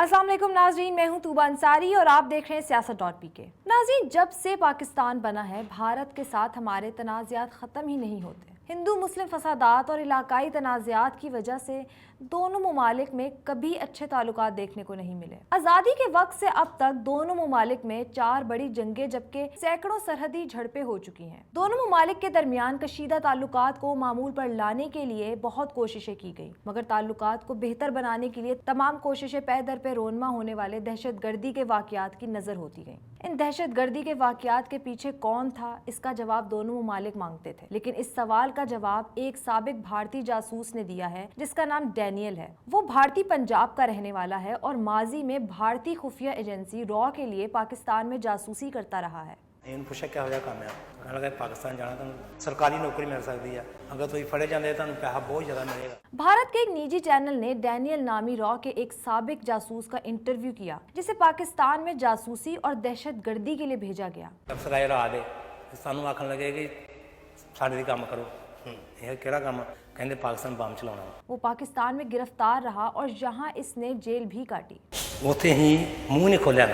अस्सलाम वालेकुम नाज़रीन, मैं हूं तूबा अंसारी और आप देख रहे हैं सियासत.pk। नाज़रीन, जब से पाकिस्तान बना है भारत के साथ हमारे तनाज़ात ख़त्म ही नहीं होते। हिंदू मुस्लिम फसादात और इलाकाई तनाज़ात की वजह से दोनों ममालिक में कभी अच्छे ताल्लुकात देखने को नहीं मिले। आज़ादी के वक्त से अब तक दोनों ममालिक में 4 बड़ी जंगें जबकि सैकड़ों सरहदी झड़पें हो चुकी हैं। दोनों ममालिक के दरमियान कशीदा ताल्लुकात को मामूल पर लाने के लिए बहुत कोशिशें की गई, मगर ताल्लुकात को बेहतर बनाने के लिए तमाम कोशिशें पै दर पे रोनमा होने वाले दहशत गर्दी के वाक़यात की नज़र होती गई। इन दहशत गर्दी के वाक़यात के पीछे कौन था, इसका जवाब दोनों ममालिक मांगते थे, लेकिन इस सवाल का जवाब एक साबिक भारतीय जासूस ने दिया है जिसका नाम डैनियल है। वो भारतीय पंजाब का रहने वाला है और माजी में भारतीय खुफिया एजेंसी रॉ के लिए पाकिस्तान में जासूसी करता रहा है। पूछा क्या हो काम है पाकिस्तान जाना तो सरकारी नौकरी मिल सकती है, अगर तुम फड़े जाते तो पैसा बहुत ज़्यादा मिलेगा। भारत के एक निजी चैनल ने डैनियल नामी रॉ के एक साबिक जासूस का इंटरव्यू किया जिसे पाकिस्तान में जासूसी और दहशत गर्दी के लिए भेजा गया। अफसर आए रात सानू आखन लगे कि साढ़े काम करो, यह केड़ा काम कहते पाकिस्तान बम चलाना। वो पाकिस्तान में गिरफ्तार रहा और यहाँ इसने जेल भी काटी। उथे ही मुंह नहीं खोलिया,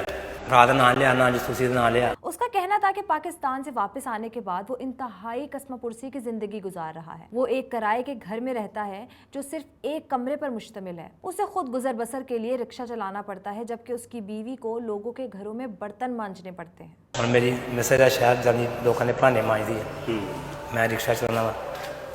रात ना लिया ना जासूसी ना लिया। उसका कहना था कि पाकिस्तान से वापस आने के बाद वो इंतहाई कसमपुरसी की जिंदगी गुजार रहा है। वो एक किराए के घर में रहता है जो सिर्फ एक कमरे पर मुश्तमिल है। उसे खुद गुजर बसर के लिए रिक्शा चलाना पड़ता है, जबकि उसकी बीवी को लोगों के घरों में बर्तन मांजने पड़ते हैं। और मेरी मिसेज शहर जानी लोगों ने भांडे मांज दिए, मैं रिक्शा चलाना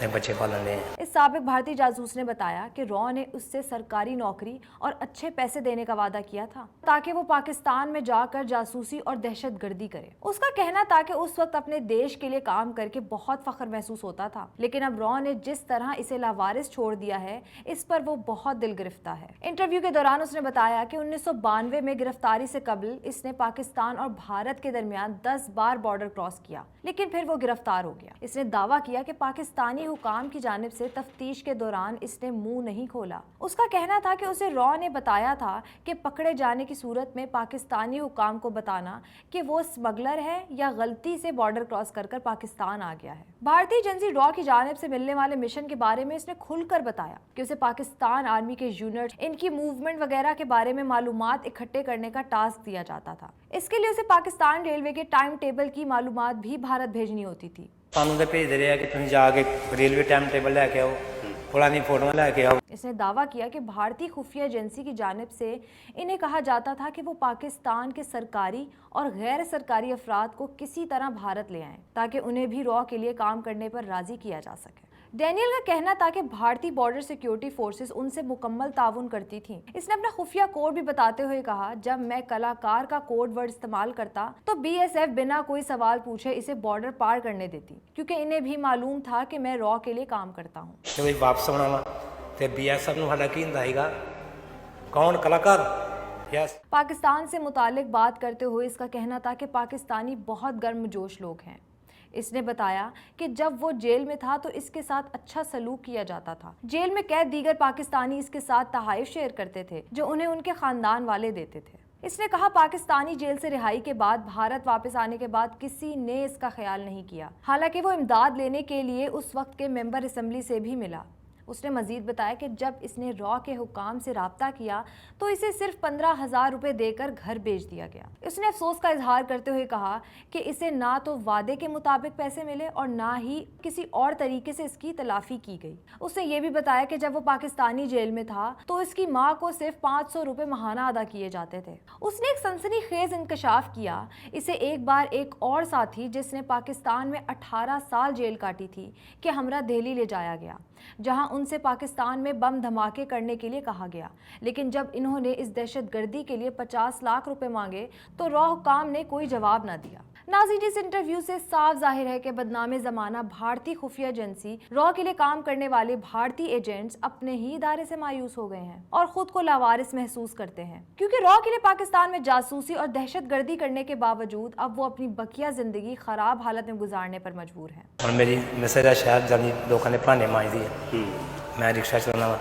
बच्चे पालन ले। इस साबिक भारतीय जासूस ने बताया कि रॉ ने उससे सरकारी नौकरी और अच्छे पैसे देने का वादा किया था ताकि वो पाकिस्तान में जाकर जासूसी और दहशत गर्दी करे। उसका कहना था कि उस वक्त अपने देश के लिए काम करके बहुत फख्र महसूस होता था, लेकिन अब रॉ ने जिस तरह इसे लावारिस छोड़ दिया है इस पर वो बहुत दिल गिरफ्ता है। इंटरव्यू के दौरान उसने बताया कि 1992 में गिरफ्तारी से कबल इसने पाकिस्तान और भारत के दरमियान 10 बार बॉर्डर क्रॉस किया, लेकिन फिर वो गिरफ्तार हो गया। इसने दावा किया कि पाकिस्तानी हुकाम की जानिब से तफ्तीश के दौरान इसने मुंह नहीं खोला। उसका कहना था कि उसे रॉ ने बताया था कि पकड़े जाने की सूरत में पाकिस्तानी हुकाम को बताना कि वो स्मगलर है या गलती से बॉर्डर क्रॉस कर पाकिस्तान आ गया है। भारतीय एजेंसी रॉ की जानिब से मिलने वाले मिशन के बारे में इसने खुलकर बताया कि उसे पाकिस्तान आर्मी के यूनिट, इनकी मूवमेंट वगैरह के बारे में मालूमात इकट्ठे करने का टास्क दिया जाता था। इसके लिए उसे पाकिस्तान रेलवे के टाइम टेबल की मालूमात भी भारत भेजनी होती थी। सानू भेज दे रहे हैं कि तुम जाके रेलवे टाइम टेबल लेके आओ, पुरानी फोटो लेके आओ। इसने दावा किया कि भारतीय खुफिया एजेंसी की जानिब से इन्हें कहा जाता था कि वो पाकिस्तान के सरकारी और गैर सरकारी अफराद को किसी तरह भारत ले आएं ताकि उन्हें भी रॉ के लिए काम करने पर राजी किया जा सके। डैनियल का कहना था कि भारतीय बॉर्डर सिक्योरिटी फोर्सेस उनसे मुकम्मल ताउन करती थीं। इसने अपना खुफिया कोड भी बताते हुए कहा, जब मैं कलाकार का कोड वर्ड इस्तेमाल करता तो बीएसएफ बिना कोई सवाल पूछे इसे बॉर्डर पार करने देती, क्योंकि इन्हें भी मालूम था कि मैं रॉ के लिए काम करता हूँ। तो वापस आना वा ते बीएसएफ नु साडा की हुंदा कौन कलाकार। यस। पाकिस्तान से मुतालिक बात करते हुए इसका कहना था कि पाकिस्तानी बहुत गर्मजोश लोग हैं। इसने बताया कि जब वो जेल में था तो इसके साथ अच्छा सलूक किया जाता था। जेल में कैद दीगर पाकिस्तानी इसके साथ तहाइफ शेयर करते थे जो उन्हें उनके खानदान वाले देते थे। इसने कहा, पाकिस्तानी जेल से रिहाई के बाद भारत वापस आने के बाद किसी ने इसका ख्याल नहीं किया, हालांकि वो इमदाद लेने के लिए उस वक्त के मेंबर असेंबली से भी मिला। उसने मजीद बताया कि जब इसने रॉ के हुकाम से राब्ता किया तो इसे सिर्फ 15,000 रुपये देकर घर भेज दिया गया। उसने अफसोस का इजहार करते हुए कहा कि इसे ना तो वादे के मुताबिक पैसे मिले और ना ही किसी और तरीके से इसकी तलाफी की गई। उसने ये भी बताया कि जब वो पाकिस्तानी जेल में था तो इसकी माँ को सिर्फ 500 रुपये माहाना अदा किए जाते थे। उसने एक सनसनीखेज इंकशाफ किया। इसे एक बार एक और साथी जिसने पाकिस्तान में 18 साल जेल काटी थी कि हमरा दिल्ली ले जाया गया, जहां उनसे पाकिस्तान में बम धमाके करने के लिए कहा गया, लेकिन जब इन्होंने इस दहशत गर्दी के लिए 50 लाख रुपए मांगे तो रॉ हुकाम ने कोई जवाब ना दिया। नाज़रीन, इस इंटरव्यू से साफ जाहिर है कि बदनामे ज़माना भारतीय खुफिया एजेंसी रॉ के लिए काम करने वाले भारतीय एजेंट्स अपने ही इदारे से मायूस हो गए हैं और खुद को लावारिस महसूस करते हैं, क्योंकि रॉ के लिए पाकिस्तान में जासूसी और दहशत गर्दी करने के बावजूद अब वो अपनी बकिया जिंदगी खराब हालत में गुजारने पर मजबूर है। और मेरी मिसेज शहर जानी लोगों ने भांडे मांज दिए, मैं रिक्शा चलाना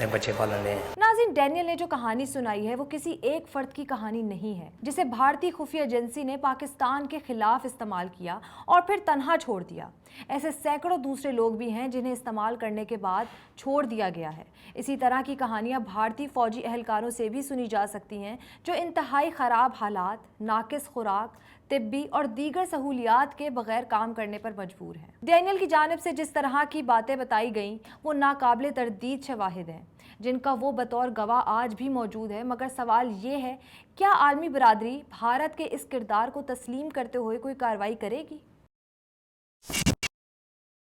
बच्चे पालन ले। नाज़रीन, डैनियल ने जो कहानी सुनाई है वो किसी एक फर्द की कहानी नहीं है जिसे भारतीय खुफिया एजेंसी ने पाकिस्तान के खिलाफ इस्तेमाल किया और फिर तन्हा छोड़ दिया। ऐसे सैकड़ों दूसरे लोग भी हैं जिन्हें इस्तेमाल करने के बाद छोड़ दिया गया है। इसी तरह की कहानियां भारतीय फौजी एहलकारों से भी सुनी जा सकती हैं जो इंतहाई ख़राब हालात, नाकिस खुराक, तिब्बी और दीगर सहूलियात के बगैर काम करने पर मजबूर हैं। डैनियल की जानिब से जिस तरह की बातें बताई गईं वो नाकाबिले तरदीद शवाहिद हैं जिनका वो बतौर गवाह आज भी मौजूद है। मगर सवाल ये है, क्या आलमी बरादरी भारत के इस किरदार को तस्लीम करते हुए कोई कार्रवाई करेगी?